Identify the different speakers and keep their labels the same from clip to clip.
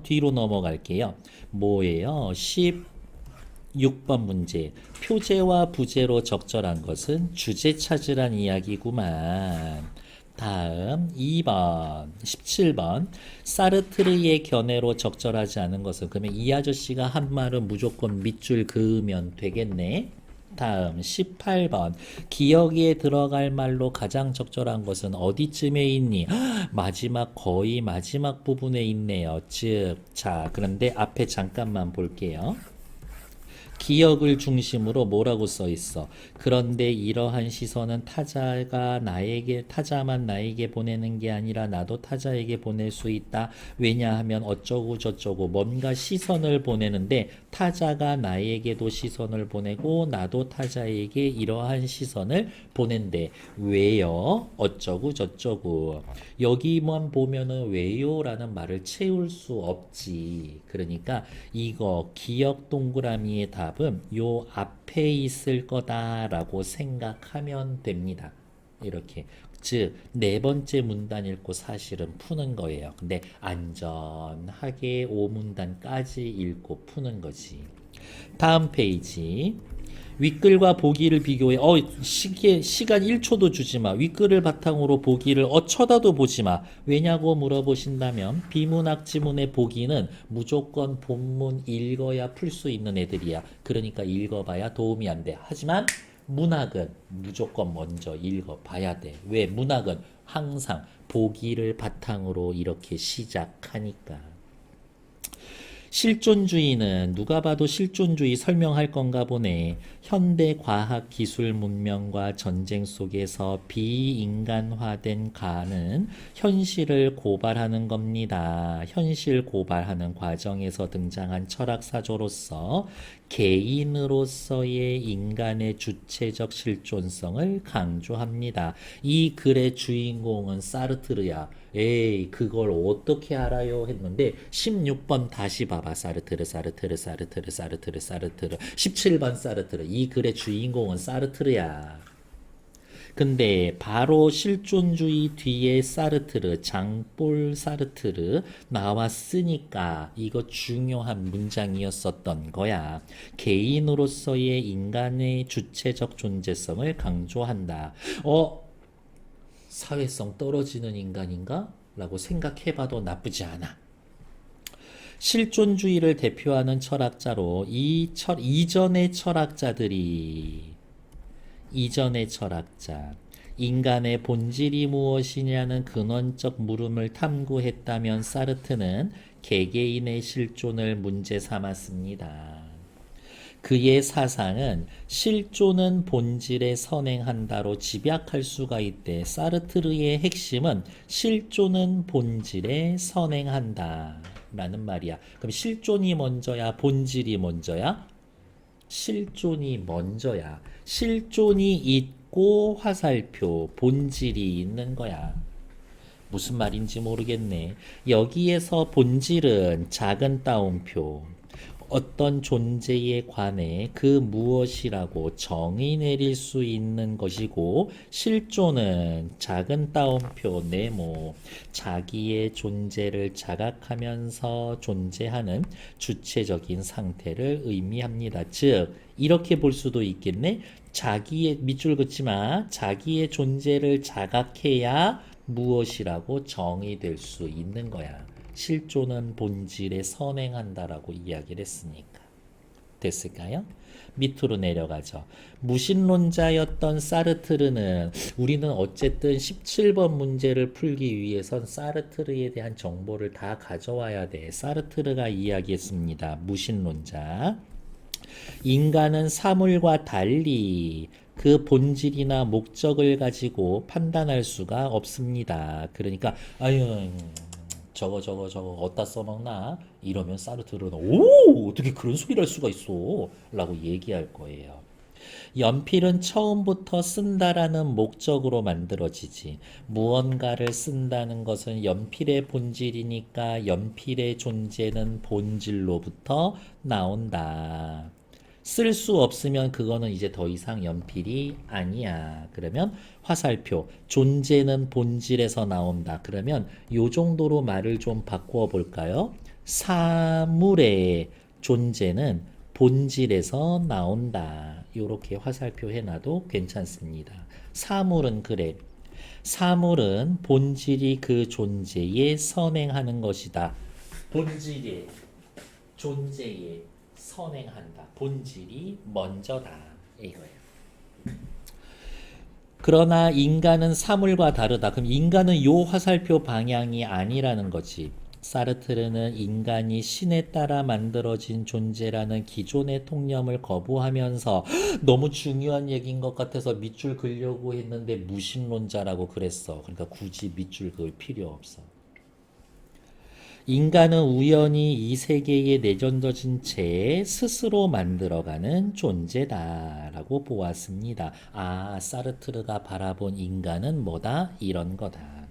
Speaker 1: 뒤로 넘어갈게요. 뭐예요? 16번 문제. 표제와 부제로 적절한 것은 주제 찾으란 이야기구만. 다음 2번 17번 사르트르의 견해로 적절하지 않은 것은, 그러면 이 아저씨가 한 말은 무조건 밑줄 그으면 되겠네. 다음 18번 기억에 들어갈 말로 가장 적절한 것은 어디쯤에 있니? 마지막, 거의 마지막 부분에 있네요. 자, 그런데 앞에 잠깐만 볼게요. 기억을 중심으로 뭐라고 써 있어? 그런데 이러한 시선은 타자만 나에게 보내는 게 아니라 나도 타자에게 보낼 수 있다. 왜냐하면 어쩌고 저쩌고, 뭔가 시선을 보내는데 타자가 나에게도 시선을 보내고 나도 타자에게 이러한 시선을 보낸대. 왜요? 어쩌고 저쩌고. 여기만 보면은 왜요라는 말을 채울 수 없지. 그러니까 이거 기억 동그라미의 답은 요 앞에 있을 거다라고 생각하면 됩니다. 이렇게. 즉, 네 번째 문단 읽고 사실은 푸는 거예요. 근데 안전하게 5문단까지 읽고 푸는 거지. 다음 페이지. 윗글과 보기를 비교해. 시간 1초도 주지 마. 윗글을 바탕으로 보기를 쳐다도 보지 마. 왜냐고 물어보신다면 비문학 지문의 보기는 무조건 본문 읽어야 풀 수 있는 애들이야. 그러니까 읽어봐야 도움이 안 돼. 하지만 문학은 무조건 먼저 읽어봐야 돼. 왜? 문학은 항상 보기를 바탕으로 이렇게 시작하니까. 실존주의는 누가 봐도 실존주의 설명할 건가 보네. 현대 과학 기술 문명과 전쟁 속에서 비인간화된 가는 현실을 고발하는 겁니다. 현실 고발하는 과정에서 등장한 철학사조로서 개인으로서의 인간의 주체적 실존성을 강조합니다. 이 글의 주인공은 사르트르야. 에이, 그걸 어떻게 알아요? 했는데 16번 다시 봐봐. 사르트르 17번 사르트르. 이 글의 주인공은 사르트르야. 근데 바로 실존주의 뒤에 사르트르, 장볼 사르트르 나왔으니까 이거 중요한 문장이었었던 거야. 개인으로서의 인간의 주체적 존재성을 강조한다. 사회성 떨어지는 인간인가? 라고 생각해봐도 나쁘지 않아. 실존주의를 대표하는 철학자로 이전의 철학자, 인간의 본질이 무엇이냐는 근원적 물음을 탐구했다면 사르트는 개개인의 실존을 문제 삼았습니다. 그의 사상은 실존은 본질에 선행한다로 집약할 수가 있대. 사르트르의 핵심은 실존은 본질에 선행한다 라는 말이야. 그럼 실존이 먼저야, 본질이 먼저야? 실존이 먼저야. 실존이 있고 화살표, 본질이 있는 거야. 무슨 말인지 모르겠네. 여기에서 본질은 작은 따옴표, 어떤 존재에 관해 그 무엇이라고 정의 내릴 수 있는 것이고, 실존은 작은 따옴표 네모, 자기의 존재를 자각하면서 존재하는 주체적인 상태를 의미합니다. 즉 이렇게 볼 수도 있겠네. 밑줄 긋지 마. 자기의 존재를 자각해야 무엇이라고 정의될 수 있는 거야. 실존은 본질에 선행한다라고 이야기를 했으니까. 됐을까요? 밑으로 내려가죠. 무신론자였던 사르트르는, 우리는 어쨌든 17번 문제를 풀기 위해선 사르트르에 대한 정보를 다 가져와야 돼. 사르트르가 이야기했습니다. 무신론자. 인간은 사물과 달리 그 본질이나 목적을 가지고 판단할 수가 없습니다. 그러니까 저거 어디다 써먹나? 이러면 사르트르는 어떻게 그런 소리를 할 수가 있어? 라고 얘기할 거예요. 연필은 처음부터 쓴다라는 목적으로 만들어지지. 무언가를 쓴다는 것은 연필의 본질이니까 연필의 존재는 본질로부터 나온다. 쓸 수 없으면 그거는 이제 더 이상 연필이 아니야. 그러면 화살표, 존재는 본질에서 나온다. 그러면 요 정도로 말을 좀 바꾸어 볼까요? 사물의 존재는 본질에서 나온다. 이렇게 화살표 해놔도 괜찮습니다. 사물은 그래. 사물은 본질이 그 존재에 선행하는 것이다. 본질의 존재에 선행한다. 본질이 먼저다. 이거예요. 그러나 인간은 사물과 다르다. 그럼 인간은 요 화살표 방향이 아니라는 거지. 사르트르는 인간이 신에 따라 만들어진 존재라는 기존의 통념을 거부하면서 너무 중요한 얘기인 것 같아서 밑줄 그려고 했는데 무신론자라고 그랬어. 그러니까 굳이 밑줄 그을 필요 없어. 인간은 우연히 이 세계에 내던져진 채 스스로 만들어가는 존재다라고 보았습니다. 아, 사르트르가 바라본 인간은 뭐다? 이런 거다.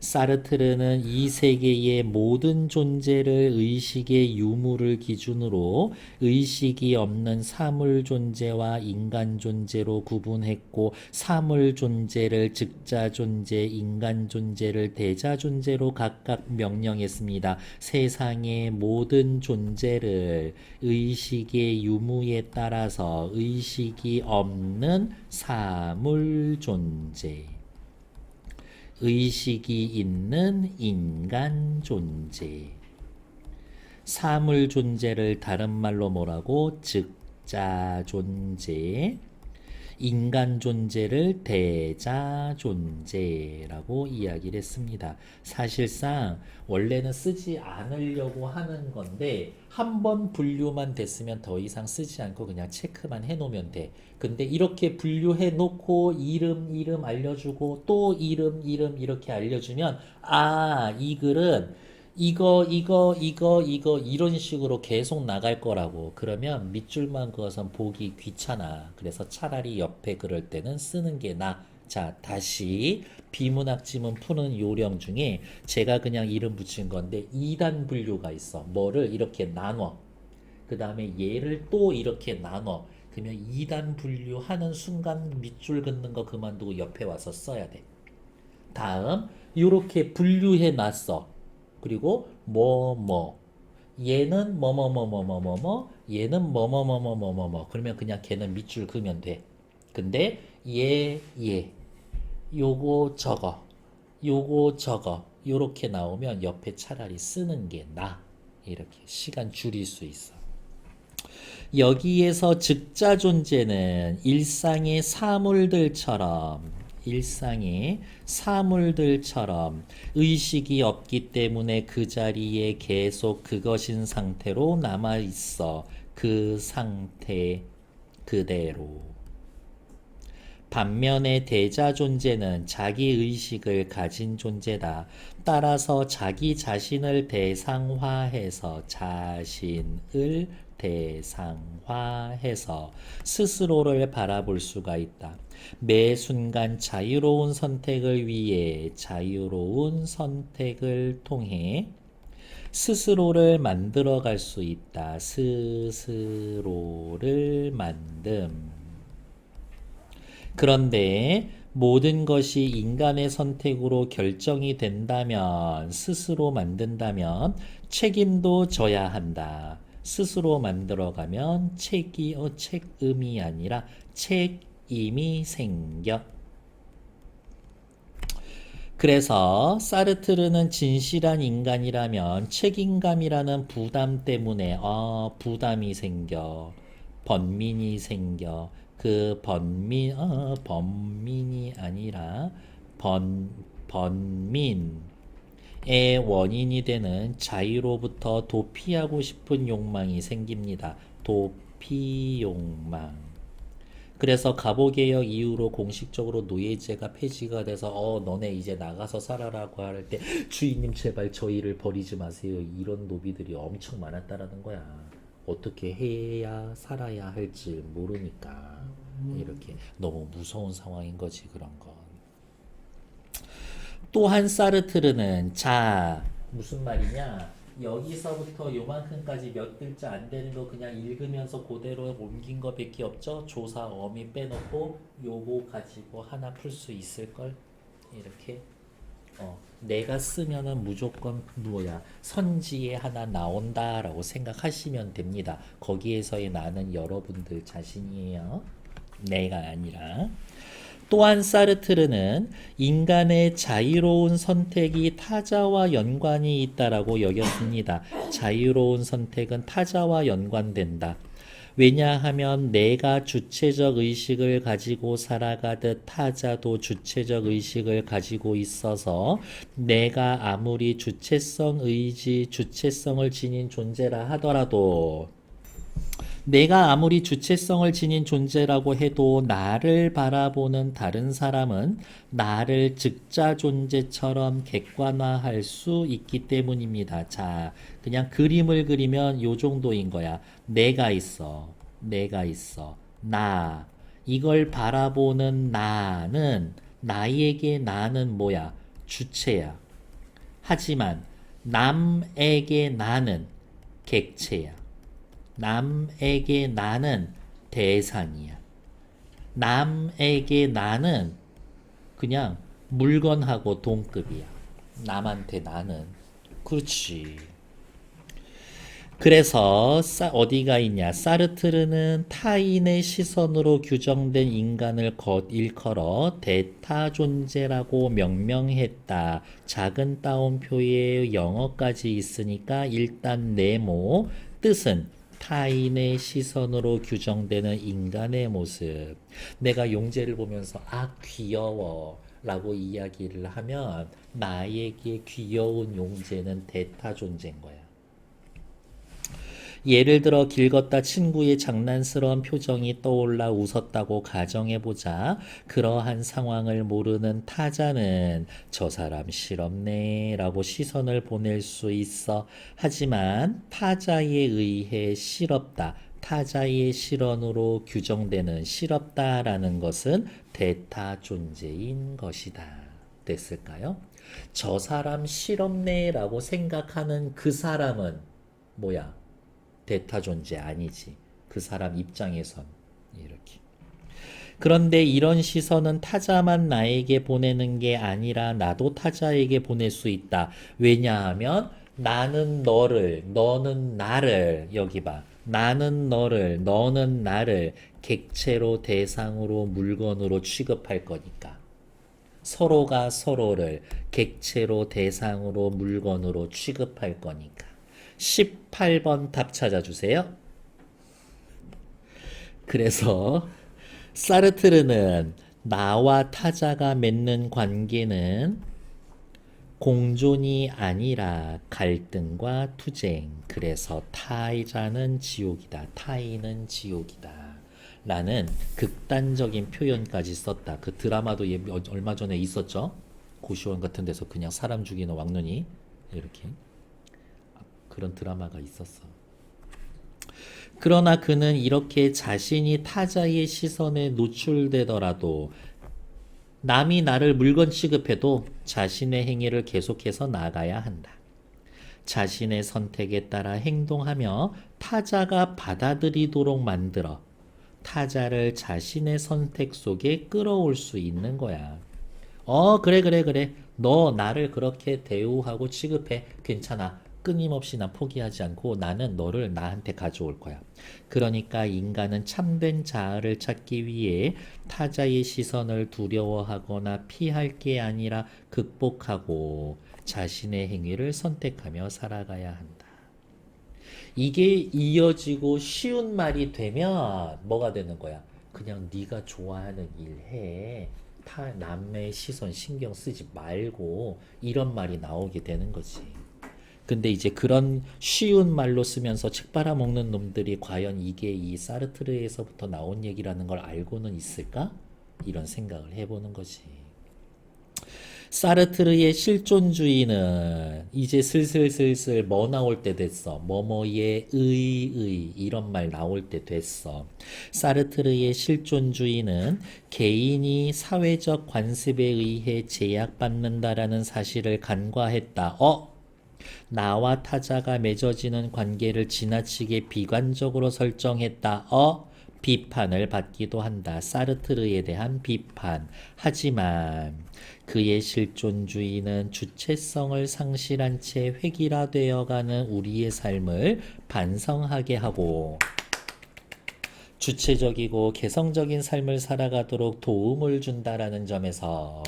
Speaker 1: 사르트르는 이 세계의 모든 존재를 의식의 유무를 기준으로 의식이 없는 사물 존재와 인간 존재로 구분했고, 사물 존재를 즉자 존재, 인간 존재를 대자 존재로 각각 명령했습니다. 세상의 모든 존재를 의식의 유무에 따라서 의식이 없는 사물 존재, 의식이 있는 인간 존재, 사물 존재를 다른 말로 뭐라고? 즉자 존재, 인간 존재를 대자 존재라고 이야기를 했습니다. 사실상 원래는 쓰지 않으려고 하는 건데 한 번 분류만 됐으면 더 이상 쓰지 않고 그냥 체크만 해놓으면 돼. 근데 이렇게 분류해 놓고 이름 알려주고 또 이름 이렇게 알려주면 아, 이 글은 이거 이런 식으로 계속 나갈 거라고. 그러면 밑줄만 그어서 보기 귀찮아. 그래서 차라리 옆에 그럴 때는 쓰는 게 나아. 자, 다시 비문학 지문 푸는 요령 중에 제가 그냥 이름 붙인 건데 2단 분류가 있어. 뭐를 이렇게 나눠. 그 다음에 얘를 또 이렇게 나눠. 그러면 2단 분류하는 순간 밑줄 긋는 거 그만두고 옆에 와서 써야 돼. 다음 이렇게 분류해 놨어. 그리고 얘는 얘는 그러면 그냥 걔는 밑줄 그으면 돼. 근데 얘 요거 저거 요렇게 나오면 옆에 차라리 쓰는 게 나아. 이렇게 시간 줄일 수 있어. 여기에서 즉자 존재는 일상의 사물들처럼 의식이 없기 때문에 그 자리에 계속 그것인 상태로 남아 있어. 그 상태 그대로. 반면에 대자 존재는 자기 의식을 가진 존재다. 따라서 자기 자신을 대상화해서 스스로를 바라볼 수가 있다. 매 순간 자유로운 선택을 위해 자유로운 선택을 통해 스스로를 만들어갈 수 있다. 스스로를 만듦. 그런데 모든 것이 인간의 선택으로 결정이 된다면, 스스로 만든다면 책임도 져야 한다. 스스로 만들어가면 책임이 아니라 책임이 생겨. 그래서 사르트르는 진실한 인간이라면 책임감이라는 부담 때문에 부담이 생겨. 번민이 생겨. 그 번민이 아니라 번민의 원인이 되는 자유로부터 도피하고 싶은 욕망이 생깁니다. 도피 욕망. 그래서 갑오개혁 이후로 공식적으로 노예제가 폐지가 돼서 너네 이제 나가서 살아라고 할 때 주인님 제발 저희를 버리지 마세요. 이런 노비들이 엄청 많았다라는 거야. 어떻게 해야 살아야 할지 모르니까 이렇게 너무 무서운 상황인 거지. 그런 건. 또한 사르트르는 무슨 말이냐, 여기서부터 요만큼까지 몇 글자 안 되는 거 그냥 읽으면서 그대로 옮긴 거 밖에 없죠. 조사 어미 빼놓고 요거 가지고 하나 풀 수 있을걸. 이렇게 내가 쓰면은 무조건 뭐야 선지에 하나 나온다라고 생각하시면 됩니다. 거기에서의 나는 여러분들 자신이에요. 내가 아니라. 또한 사르트르는 인간의 자유로운 선택이 타자와 연관이 있다라고 여겼습니다. 자유로운 선택은 타자와 연관된다. 왜냐하면 내가 주체적 의식을 가지고 살아가듯 타자도 주체적 의식을 가지고 있어서 내가 아무리 주체성 의지, 주체성을 지닌 존재라 하더라도 내가 아무리 주체성을 지닌 존재라고 해도 나를 바라보는 다른 사람은 나를 즉자 존재처럼 객관화할 수 있기 때문입니다. 자, 그냥 그림을 그리면 요 정도인 거야. 내가 있어. 내가 있어. 나. 이걸 바라보는 나는, 나에게 나는 뭐야? 주체야. 하지만 남에게 나는 객체야. 남에게 나는 대상이야. 남에게 나는 그냥 물건하고 동급이야. 남한테 나는. 그렇지. 그래서 어디가 있냐? 사르트르는 타인의 시선으로 규정된 인간을 일컬어 대타 존재라고 명명했다. 작은 따옴표에 영어까지 있으니까 일단 네모. 뜻은 타인의 시선으로 규정되는 인간의 모습. 내가 용재를 보면서 아 귀여워 라고 이야기를 하면 나에게 귀여운 용재는 대타 존재인 거야. 예를 들어 길 걷다 친구의 장난스러운 표정이 떠올라 웃었다고 가정해보자. 그러한 상황을 모르는 타자는 저 사람 실없네 라고 시선을 보낼 수 있어. 하지만 타자에 의해 실없다. 타자의 실언으로 규정되는 실없다라는 것은 대타 존재인 것이다. 됐을까요? 저 사람 실없네 라고 생각하는 그 사람은 뭐야? 대타 존재 아니지. 그 사람 입장에선 이렇게. 그런데 이런 시선은 타자만 나에게 보내는 게 아니라 나도 타자에게 보낼 수 있다. 왜냐하면 나는 너를, 너는 나를, 여기 봐. 나는 너를, 너는 나를 객체로 대상으로 물건으로 취급할 거니까. 서로가 서로를 객체로 대상으로 물건으로 취급할 거니까. 18번 답 찾아주세요. 그래서 사르트르는 나와 타자가 맺는 관계는 공존이 아니라 갈등과 투쟁. 그래서 타자는 지옥이다. 타인은 지옥이다. 라는 극단적인 표현까지 썼다. 그 드라마도 얼마 전에 있었죠. 고시원 같은 데서 그냥 사람 죽이는 왕눈이 이렇게. 그런 드라마가 있었어. 그러나 그는 이렇게 자신이 타자의 시선에 노출되더라도 남이 나를 물건 취급해도 자신의 행위를 계속해서 나가야 한다. 자신의 선택에 따라 행동하며 타자가 받아들이도록 만들어 타자를 자신의 선택 속에 끌어올 수 있는 거야. 그래. 너 나를 그렇게 대우하고 취급해. 괜찮아. 끊임없이 난 포기하지 않고 나는 너를 나한테 가져올 거야. 그러니까 인간은 참된 자아를 찾기 위해 타자의 시선을 두려워하거나 피할 게 아니라 극복하고 자신의 행위를 선택하며 살아가야 한다. 이게 이어지고 쉬운 말이 되면 뭐가 되는 거야? 그냥 네가 좋아하는 일 해. 남의 시선 신경 쓰지 말고 이런 말이 나오게 되는 거지. 근데 이제 그런 쉬운 말로 쓰면서 책 빨아먹는 놈들이 과연 이게 이 사르트르에서부터 나온 얘기라는 걸 알고는 있을까? 이런 생각을 해보는 거지. 사르트르의 실존주의는 이제 슬슬 뭐 나올 때 됐어. 뭐뭐의 의 이런 말 나올 때 됐어. 사르트르의 실존주의는 개인이 사회적 관습에 의해 제약받는다라는 사실을 간과했다. 나와 타자가 맺어지는 관계를 지나치게 비관적으로 설정했다. 비판을 받기도 한다. 사르트르에 대한 비판. 하지만 그의 실존주의는 주체성을 상실한 채 획일화되어가는 우리의 삶을 반성하게 하고 주체적이고 개성적인 삶을 살아가도록 도움을 준다라는 점에서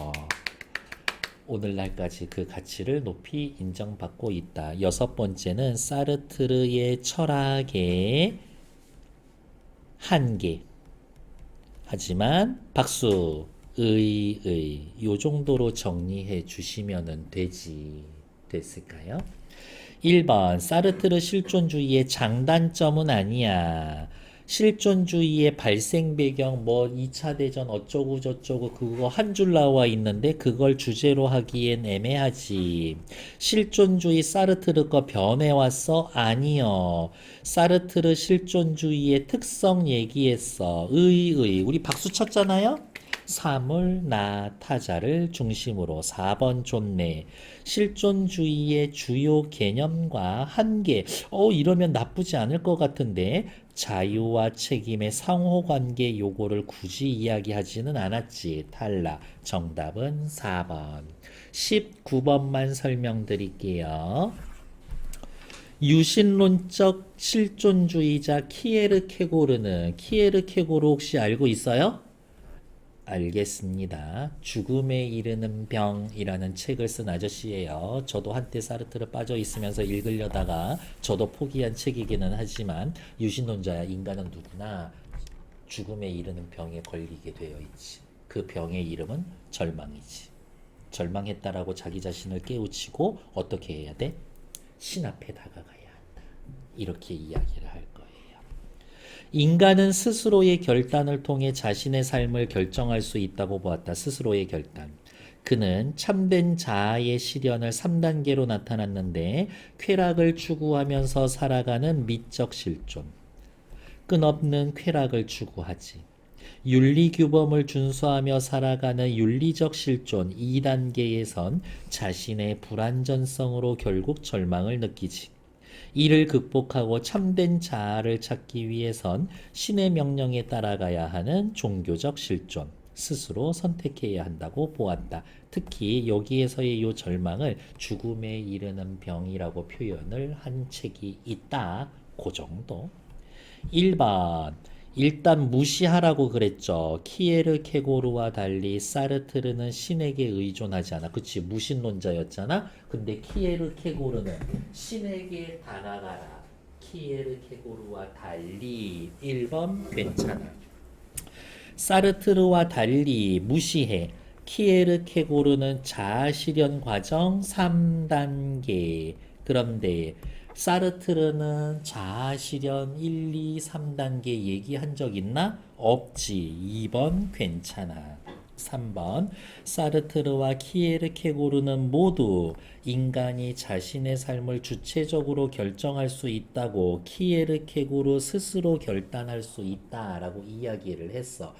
Speaker 1: 오늘날까지 그 가치를 높이 인정받고 있다. 여섯 번째는 사르트르의 철학의 한계. 하지만 박수, 요 정도로 정리해 주시면 되지. 됐을까요? 1번 사르트르 실존주의의 장단점은 아니야. 실존주의의 발생 배경 뭐 2차 대전 어쩌고 저쩌고 그거 한 줄 나와 있는데 그걸 주제로 하기엔 애매하지. 실존주의 사르트르 거 변해왔어? 아니요. 사르트르 실존주의의 특성 얘기했어. 우리 박수 쳤잖아요? 사물, 나, 타자를 중심으로 4번 좋네. 실존주의의 주요 개념과 한계. 이러면 나쁘지 않을 것 같은데 자유와 책임의 상호관계 요거를 굳이 이야기하지는 않았지. 탈락. 정답은 4번. 19번만 설명드릴게요. 유신론적 실존주의자 키에르케고르는 키에르케고르 혹시 알고 있어요? 알겠습니다. 죽음에 이르는 병이라는 책을 쓴 아저씨예요. 저도 한때 사르트르 빠져 있으면서 읽으려다가 저도 포기한 책이기는 하지만 유신론자야. 인간은 누구나 죽음에 이르는 병에 걸리게 되어 있지. 그 병의 이름은 절망이지. 절망했다라고 자기 자신을 깨우치고 어떻게 해야 돼? 신 앞에 다가가야 한다. 이렇게 이야기를 할 거예요. 인간은 스스로의 결단을 통해 자신의 삶을 결정할 수 있다고 보았다. 스스로의 결단. 그는 참된 자아의 실현을 3단계로 나타났는데 쾌락을 추구하면서 살아가는 미적 실존. 끝없는 쾌락을 추구하지. 윤리규범을 준수하며 살아가는 윤리적 실존 2단계에선 자신의 불완전성으로 결국 절망을 느끼지. 이를 극복하고 참된 자아를 찾기 위해선 신의 명령에 따라가야 하는 종교적 실존, 스스로 선택해야 한다고 보았다. 특히 여기에서의 이 절망을 죽음에 이르는 병이라고 표현을 한 책이 있다. 그 정도. 1번. 일단 무시하라고 그랬죠. 키에르케고르와 달리 사르트르는 신에게 의존하지 않아. 그치? 무신론자였잖아. 근데 키에르케고르는 신에게 다가가라. 키에르케고르와 달리 1번 괜찮아. 사르트르와 달리 무시해. 키에르케고르는 자아실현 과정 3단계. 그런데 사르트르는 자아실현 1, 2, 3단계 얘기한 적 있나? 없지. 2번 괜찮아. 3번 사르트르와 키에르케고르는 모두 인간이 자신의 삶을 주체적으로 결정할 수 있다고 키에르케고르 스스로 결단할 수 있다라고 이야기를 했어.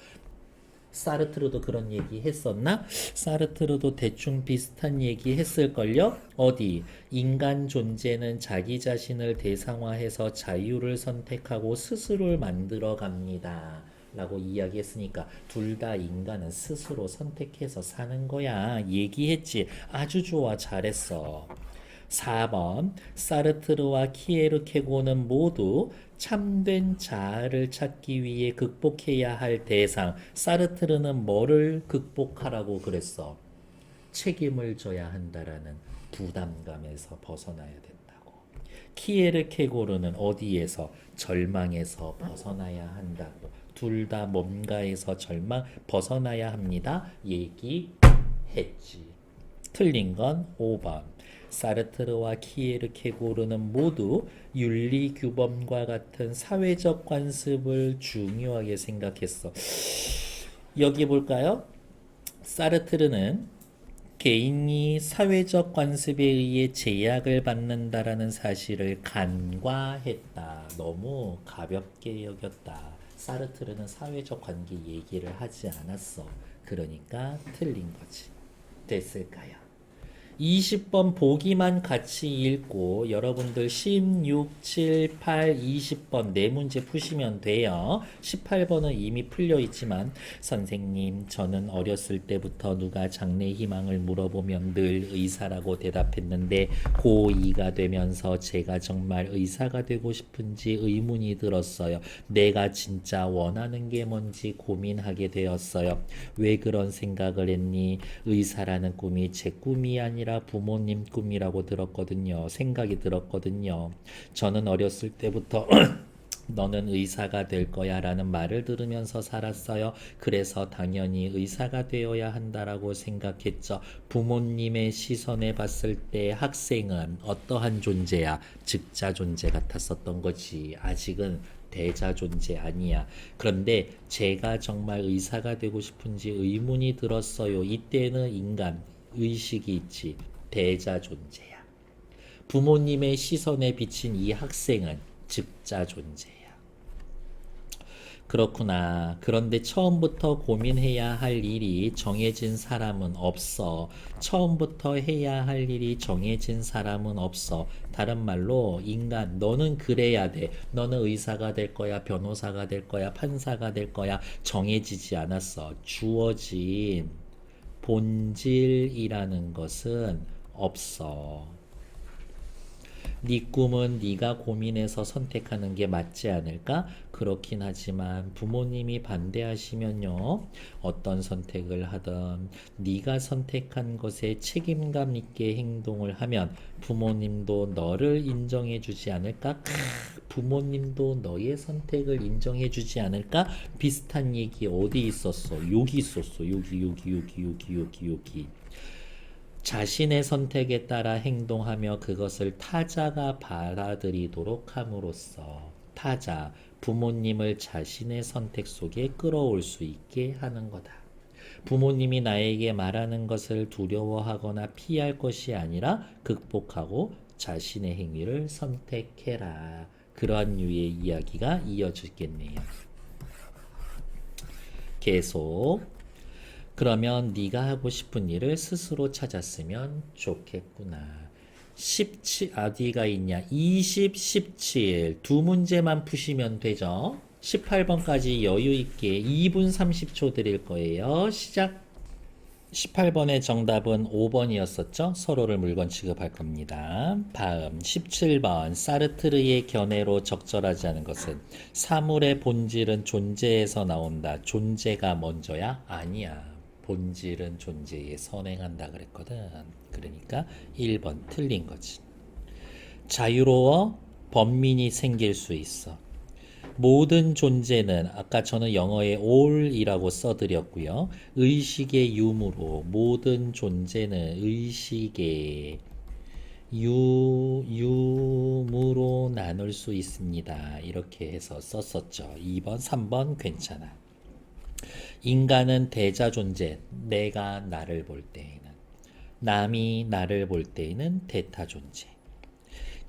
Speaker 1: 사르트르도 그런 얘기 했었나? 사르트르도 대충 비슷한 얘기 했을걸요? 어디? 인간 존재는 자기 자신을 대상화해서 자유를 선택하고 스스로를 만들어 갑니다. 라고 이야기했으니까 둘 다 인간은 스스로 선택해서 사는 거야. 얘기했지. 아주 좋아. 잘했어. 4번 사르트르와 키에르케고는 모두 참된 자아를 찾기 위해 극복해야 할 대상. 사르트르는 뭐를 극복하라고 그랬어? 책임을 져야 한다라는 부담감에서 벗어나야 된다고. 키에르케고르는 어디에서? 절망에서 벗어나야 한다고. 둘 다 뭔가에서 벗어나야 합니다. 얘기했지. 틀린 건 5번. 사르트르와 키에르케고르는 모두 윤리규범과 같은 사회적 관습을 중요하게 생각했어. 여기 볼까요? 사르트르는 개인이 사회적 관습에 의해 제약을 받는다라는 사실을 간과했다. 너무 가볍게 여겼다. 사르트르는 사회적 관계 얘기를 하지 않았어. 그러니까 틀린 거지. 됐을까요? 20번 보기만 같이 읽고 여러분들 16, 7, 8, 20번 네 문제 푸시면 돼요. 18번은 이미 풀려 있지만 선생님 저는 어렸을 때부터 누가 장래 희망을 물어보면 늘 의사라고 대답했는데 고2가 되면서 제가 정말 의사가 되고 싶은지 의문이 들었어요. 내가 진짜 원하는 게 뭔지 고민하게 되었어요. 왜 그런 생각을 했니? 의사라는 꿈이 제 꿈이 아니라 부모님 꿈이라고 들었거든요. 생각이 들었거든요. 저는 어렸을 때부터 너는 의사가 될 거야 라는 말을 들으면서 살았어요. 그래서 당연히 의사가 되어야 한다라고 생각했죠. 부모님의 시선에 봤을 때 학생은 어떠한 존재야? 즉자 존재 같았었던 거지. 아직은 대자 존재 아니야. 그런데 제가 정말 의사가 되고 싶은지 의문이 들었어요. 이때는 인간 의식이 있지. 대자 존재야. 부모님의 시선에 비친 이 학생은 즉자 존재야. 그렇구나. 그런데 처음부터 고민해야 할 일이 정해진 사람은 없어. 처음부터 해야 할 일이 정해진 사람은 없어. 다른 말로 인간 너는 그래야 돼. 너는 의사가 될 거야. 변호사가 될 거야. 판사가 될 거야. 정해지지 않았어. 주어진 본질이라는 것은 없어. 네 꿈은 네가 고민해서 선택하는 게 맞지 않을까? 그렇긴 하지만 부모님이 반대하시면요. 어떤 선택을 하든 네가 선택한 것에 책임감 있게 행동을 하면 부모님도 너를 인정해 주지 않을까? 부모님도 너의 선택을 인정해 주지 않을까? 비슷한 얘기 어디 있었어? 여기 있었어. 여기. 자신의 선택에 따라 행동하며 그것을 타자가 받아들이도록 함으로써 타자, 부모님을 자신의 선택 속에 끌어올 수 있게 하는 거다. 부모님이 나에게 말하는 것을 두려워하거나 피할 것이 아니라 극복하고 자신의 행위를 선택해라. 그러한 류의 이야기가 이어지겠네요. 계속. 그러면 네가 하고 싶은 일을 스스로 찾았으면 좋겠구나. 17, 어디가 있냐? 20, 17. 두 문제만 푸시면 되죠. 18번까지 여유 있게 2분 30초 드릴 거예요. 시작. 18번의 정답은 5번이었었죠. 서로를 물건 취급할 겁니다. 다음 17번 사르트르의 견해로 적절하지 않은 것은 사물의 본질은 존재에서 나온다. 존재가 먼저야? 아니야. 본질은 존재에 선행한다 그랬거든. 그러니까 1번 틀린 거지. 자유로워 범민이 생길 수 있어. 모든 존재는 아까 저는 영어에 all이라고 써드렸고요. 의식의 유무로 모든 존재는 의식의 유무로 나눌 수 있습니다. 이렇게 해서 썼었죠. 2번, 3번 괜찮아. 인간은 대자 존재, 내가 나를 볼 때에는, 남이 나를 볼 때에는 대타 존재.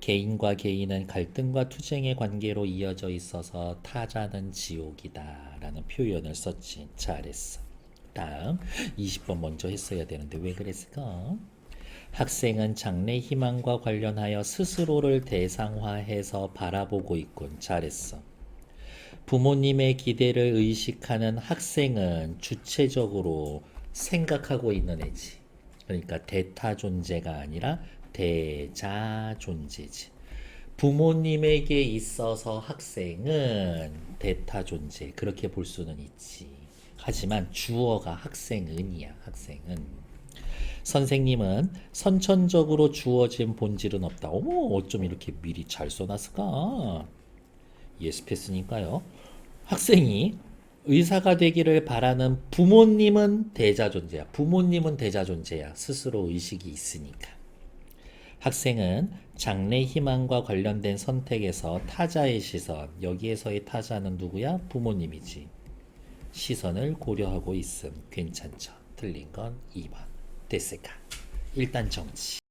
Speaker 1: 개인과 개인은 갈등과 투쟁의 관계로 이어져 있어서 타자는 지옥이다 라는 표현을 썼지. 잘했어. 다음 20번 먼저 했어야 되는데 왜 그랬을까? 학생은 장래 희망과 관련하여 스스로를 대상화해서 바라보고 있군. 잘했어. 부모님의 기대를 의식하는 학생은 주체적으로 생각하고 있는 애지. 그러니까 대타 존재가 아니라 대자 존재지. 부모님에게 있어서 학생은 대타 존재. 그렇게 볼 수는 있지. 하지만 주어가 학생은이야. 학생은. 선생님은 선천적으로 주어진 본질은 없다. 어머, 어쩜 이렇게 미리 잘 써놨을까? 예습했으니까요. 학생이 의사가 되기를 바라는 부모님은 대자 존재야. 부모님은 대자 존재야. 스스로 의식이 있으니까. 학생은 장래 희망과 관련된 선택에서 타자의 시선, 여기에서의 타자는 누구야? 부모님이지. 시선을 고려하고 있음. 괜찮죠. 틀린 건 2번. 됐을까? 일단 정치.